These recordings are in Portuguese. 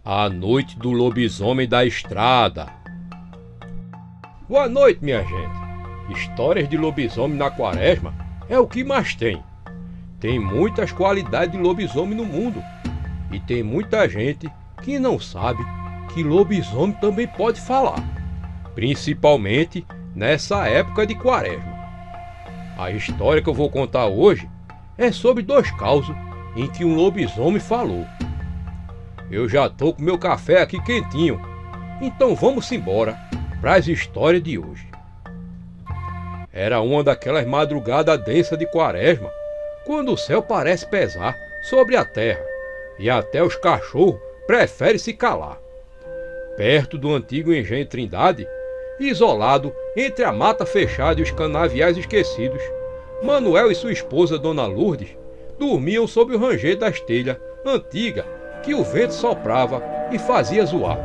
A Noite do Lobisomem da Estrada. Boa noite, minha gente. Histórias de lobisomem na quaresma é o que mais tem. Tem muitas qualidades de lobisomem no mundo. E tem muita gente que não sabe que lobisomem também pode falar. Principalmente nessa época de quaresma. A história que eu vou contar hoje é sobre 2 causos em que um lobisomem falou. Eu já tô com meu café aqui quentinho, então vamos embora para as histórias de hoje. Era uma daquelas madrugadas densas de quaresma, quando o céu parece pesar sobre a terra e até os cachorros preferem se calar. Perto do antigo engenho Trindade, isolado entre a mata fechada e os canaviais esquecidos, Manuel e sua esposa Dona Lourdes dormiam sob o ranger das telhas antigas que o vento soprava e fazia zoada.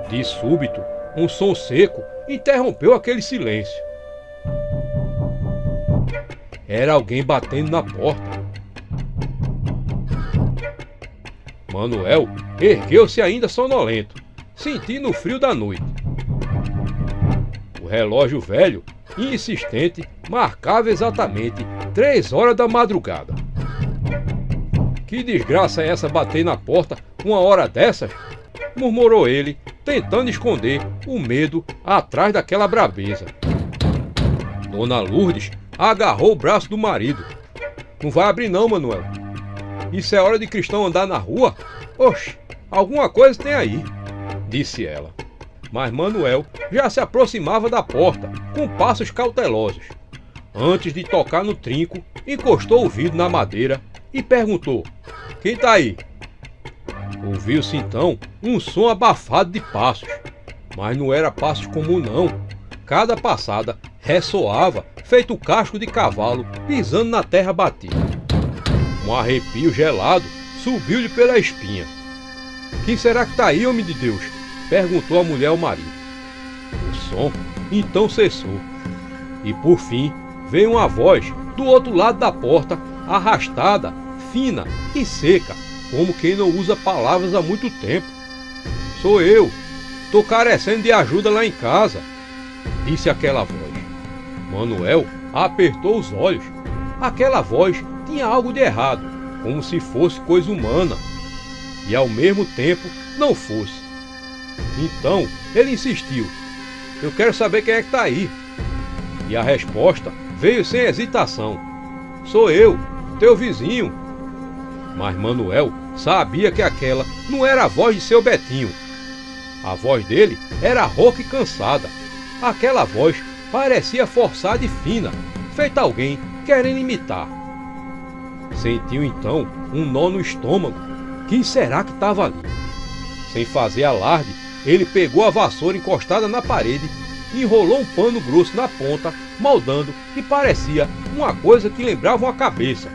De súbito, um som seco interrompeu aquele silêncio. Era alguém batendo na porta. Manuel ergueu-se ainda sonolento, sentindo o frio da noite. O relógio velho e insistente marcava exatamente 3 horas da madrugada. Que desgraça é essa bater na porta uma hora dessas? Murmurou ele, tentando esconder o medo atrás daquela brabeza. Dona Lourdes agarrou o braço do marido. Não vai abrir não, Manuel. Isso é hora de cristão andar na rua? Oxe, alguma coisa tem aí, disse ela. Mas Manuel já se aproximava da porta, com passos cautelosos. Antes de tocar no trinco, encostou o vidro na madeira e perguntou: quem tá aí? Ouviu-se então um som abafado de passos, mas não era passos comum não. Cada passada ressoava feito o casco de cavalo pisando na terra batida. Um arrepio gelado subiu-lhe pela espinha. Quem será que tá aí, homem de Deus? Perguntou a mulher ao marido. O som então cessou e por fim veio uma voz do outro lado da porta, arrastada, fina e seca, como quem não usa palavras há muito tempo. Sou eu, tô carecendo de ajuda lá em casa, disse aquela voz. Manuel apertou os olhos. Aquela voz tinha algo de errado, como se fosse coisa humana, e ao mesmo tempo não fosse. Então ele insistiu: eu quero saber quem é que tá aí. E a resposta veio sem hesitação: sou eu, teu vizinho. Mas Manuel sabia que aquela não era a voz de seu Betinho. A voz dele era rouca e cansada. Aquela voz parecia forçada e fina, feita alguém querendo imitar. Sentiu então um nó no estômago. Quem será que estava ali? Sem fazer alarde, ele pegou a vassoura encostada na parede, enrolou um pano grosso na ponta, moldando que parecia uma coisa que lembrava uma cabeça.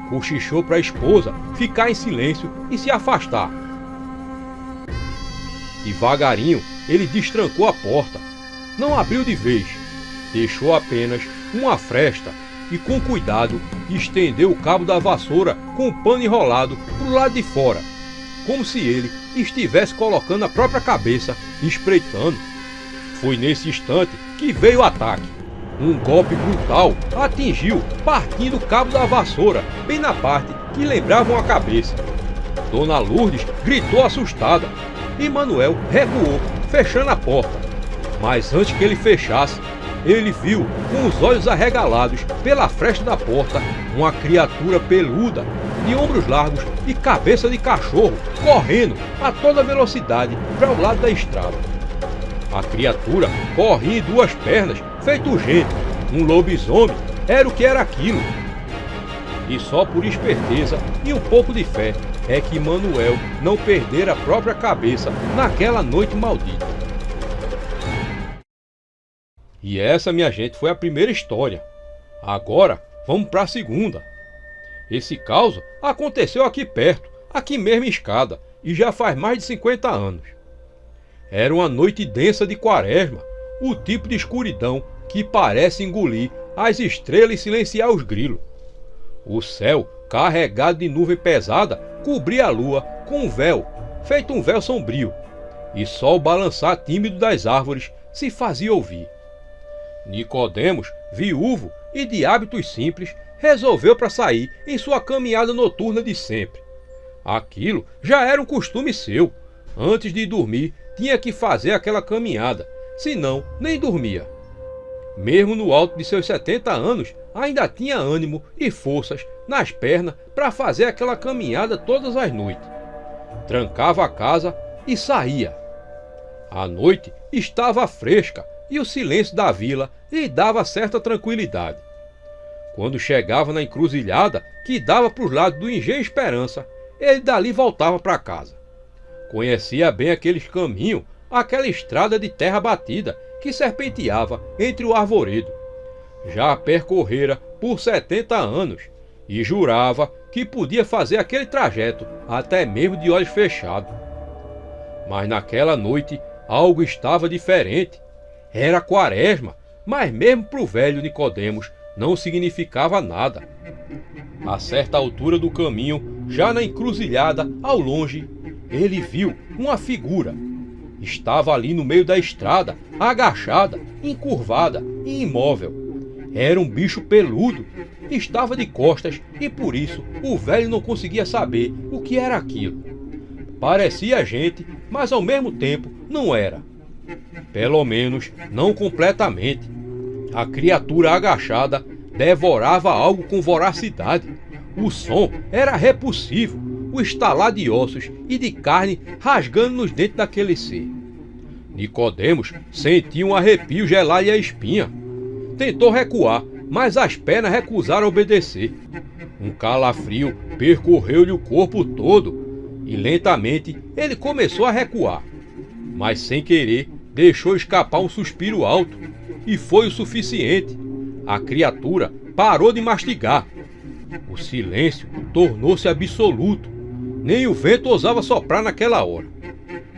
Cochichou para a esposa ficar em silêncio e se afastar. Devagarinho, ele destrancou a porta. Não abriu de vez, deixou apenas uma fresta e, com cuidado, estendeu o cabo da vassoura com o pano enrolado para o lado de fora, como se ele estivesse colocando a própria cabeça espreitando. Foi nesse instante que veio o ataque. Um golpe brutal atingiu, partindo o cabo da vassoura, bem na parte que lembrava uma cabeça. Dona Lourdes gritou assustada e Manuel recuou, fechando a porta. Mas antes que ele fechasse, ele viu, com os olhos arregalados pela fresta da porta, uma criatura peluda, de ombros largos e cabeça de cachorro, correndo a toda velocidade para o lado da estrada. A criatura corria em 2 pernas, feito gente. Um lobisomem era o que era aquilo. E só por esperteza e um pouco de fé é que Manuel não perdera a própria cabeça naquela noite maldita. E essa, minha gente, foi a primeira história. Agora vamos para a segunda. Esse caso aconteceu aqui perto, aqui mesmo em Escada, e já faz mais de 50 anos. Era uma noite densa de quaresma, o tipo de escuridão que parece engolir as estrelas e silenciar os grilos. O céu, carregado de nuvem pesada, cobria a lua com um véu, feito um véu sombrio, e só o balançar tímido das árvores se fazia ouvir. Nicodemos, viúvo e de hábitos simples, resolveu para sair em sua caminhada noturna de sempre. Aquilo já era um costume seu. Antes de dormir, tinha que fazer aquela caminhada, senão nem dormia. Mesmo no alto de seus 70 anos, ainda tinha ânimo e forças nas pernas para fazer aquela caminhada todas as noites. Trancava a casa e saía. A noite estava fresca e o silêncio da vila lhe dava certa tranquilidade. Quando chegava na encruzilhada que dava para os lados do Engenho Esperança, ele dali voltava para casa. Conhecia bem aqueles caminhos, aquela estrada de terra batida que serpenteava entre o arvoredo. Já a percorrera por 70 anos e jurava que podia fazer aquele trajeto até mesmo de olhos fechados. Mas naquela noite algo estava diferente. Era quaresma, mas mesmo para o velho Nicodemos não significava nada. A certa altura do caminho, já na encruzilhada, ao longe, ele viu uma figura. Estava ali no meio da estrada, agachada, encurvada e imóvel. Era um bicho peludo. Estava de costas e por isso o velho não conseguia saber o que era aquilo. Parecia gente, mas ao mesmo tempo não era. Pelo menos não completamente. A criatura agachada devorava algo com voracidade. O som era repulsivo, o estalar de ossos e de carne rasgando nos dentes daquele ser. Nicodemos sentia um arrepio gelar-lhe a espinha. Tentou recuar, mas as pernas recusaram obedecer. Um calafrio percorreu-lhe o corpo todo e lentamente ele começou a recuar. Mas sem querer deixou escapar um suspiro alto e foi o suficiente. A criatura parou de mastigar. O silêncio tornou-se absoluto. Nem o vento ousava soprar naquela hora.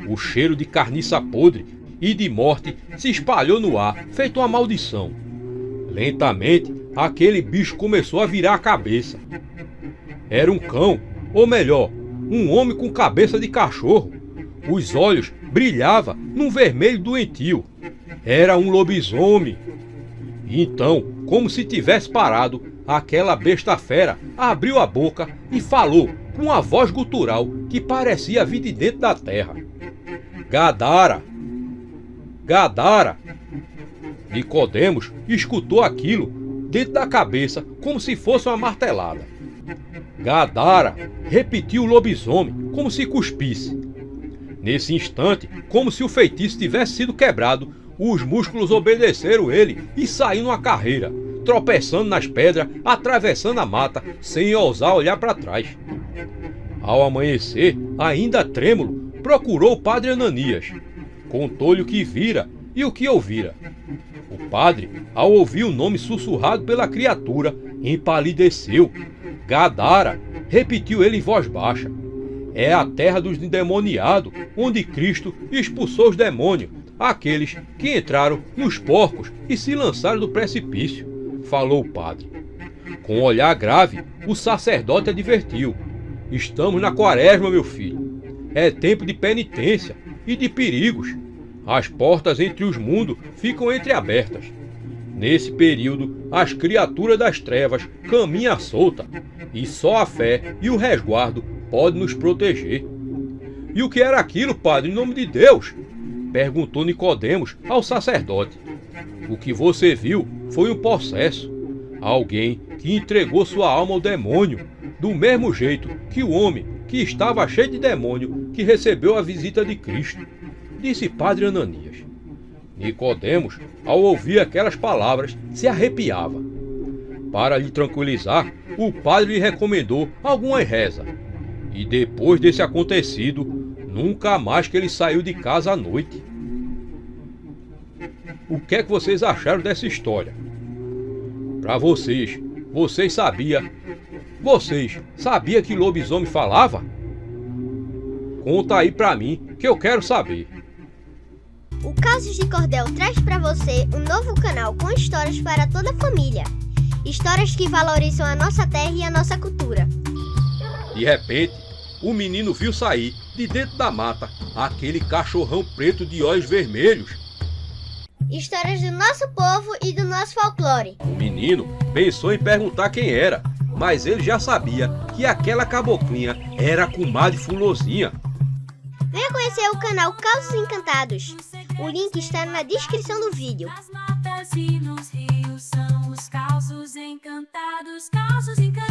O cheiro de carniça podre e de morte se espalhou no ar, feito uma maldição. Lentamente, aquele bicho começou a virar a cabeça. Era um cão, ou melhor, um homem com cabeça de cachorro. Os olhos brilhavam num vermelho doentio. Era um lobisomem. Então, como se tivesse parado, aquela besta fera abriu a boca e falou com uma voz gutural que parecia vir de dentro da terra. Gadara! Gadara! Nicodemos escutou aquilo dentro da cabeça como se fosse uma martelada. Gadara! Repetiu o lobisomem como se cuspisse. Nesse instante, como se o feitiço tivesse sido quebrado, os músculos obedeceram ele e saiu numa carreira, tropeçando nas pedras, atravessando a mata, sem ousar olhar para trás. Ao amanhecer, ainda trêmulo, procurou o padre Ananias. Contou-lhe o que vira e o que ouvira. O padre, ao ouvir o nome sussurrado pela criatura, empalideceu. Gadara, repetiu ele em voz baixa. É a terra dos endemoniados, onde Cristo expulsou os demônios, aqueles que entraram nos porcos e se lançaram do precipício, falou o padre. Com um olhar grave, o sacerdote advertiu. Estamos na quaresma, meu filho. É tempo de penitência e de perigos. As portas entre os mundos ficam entreabertas. Nesse período, as criaturas das trevas caminham solta, e só a fé e o resguardo podem nos proteger. E o que era aquilo, padre, em nome de Deus? Perguntou Nicodemos ao sacerdote. O que você viu foi um possesso. Alguém que entregou sua alma ao demônio, do mesmo jeito que o homem que estava cheio de demônio que recebeu a visita de Cristo, disse padre Ananias. Nicodemos, ao ouvir aquelas palavras, se arrepiava. Para lhe tranquilizar, o padre lhe recomendou algumas rezas. E depois desse acontecido, nunca mais que ele saiu de casa à noite. O que é que vocês acharam dessa história? Para vocês sabiam que lobisomem falava? Conta aí pra mim, que eu quero saber. O Casos de Cordel traz para você um novo canal com histórias para toda a família. Histórias que valorizam a nossa terra e a nossa cultura. De repente, o menino viu sair, de dentro da mata, aquele cachorrão preto de olhos vermelhos. Histórias do nosso povo e do nosso folclore. O menino pensou em perguntar quem era, mas ele já sabia que aquela caboclinha era a comadre Fulozinha. Venha conhecer o canal Causos Encantados. O link está na descrição do vídeo. Nas matas e nos rios são os causos encantados, causos encantados.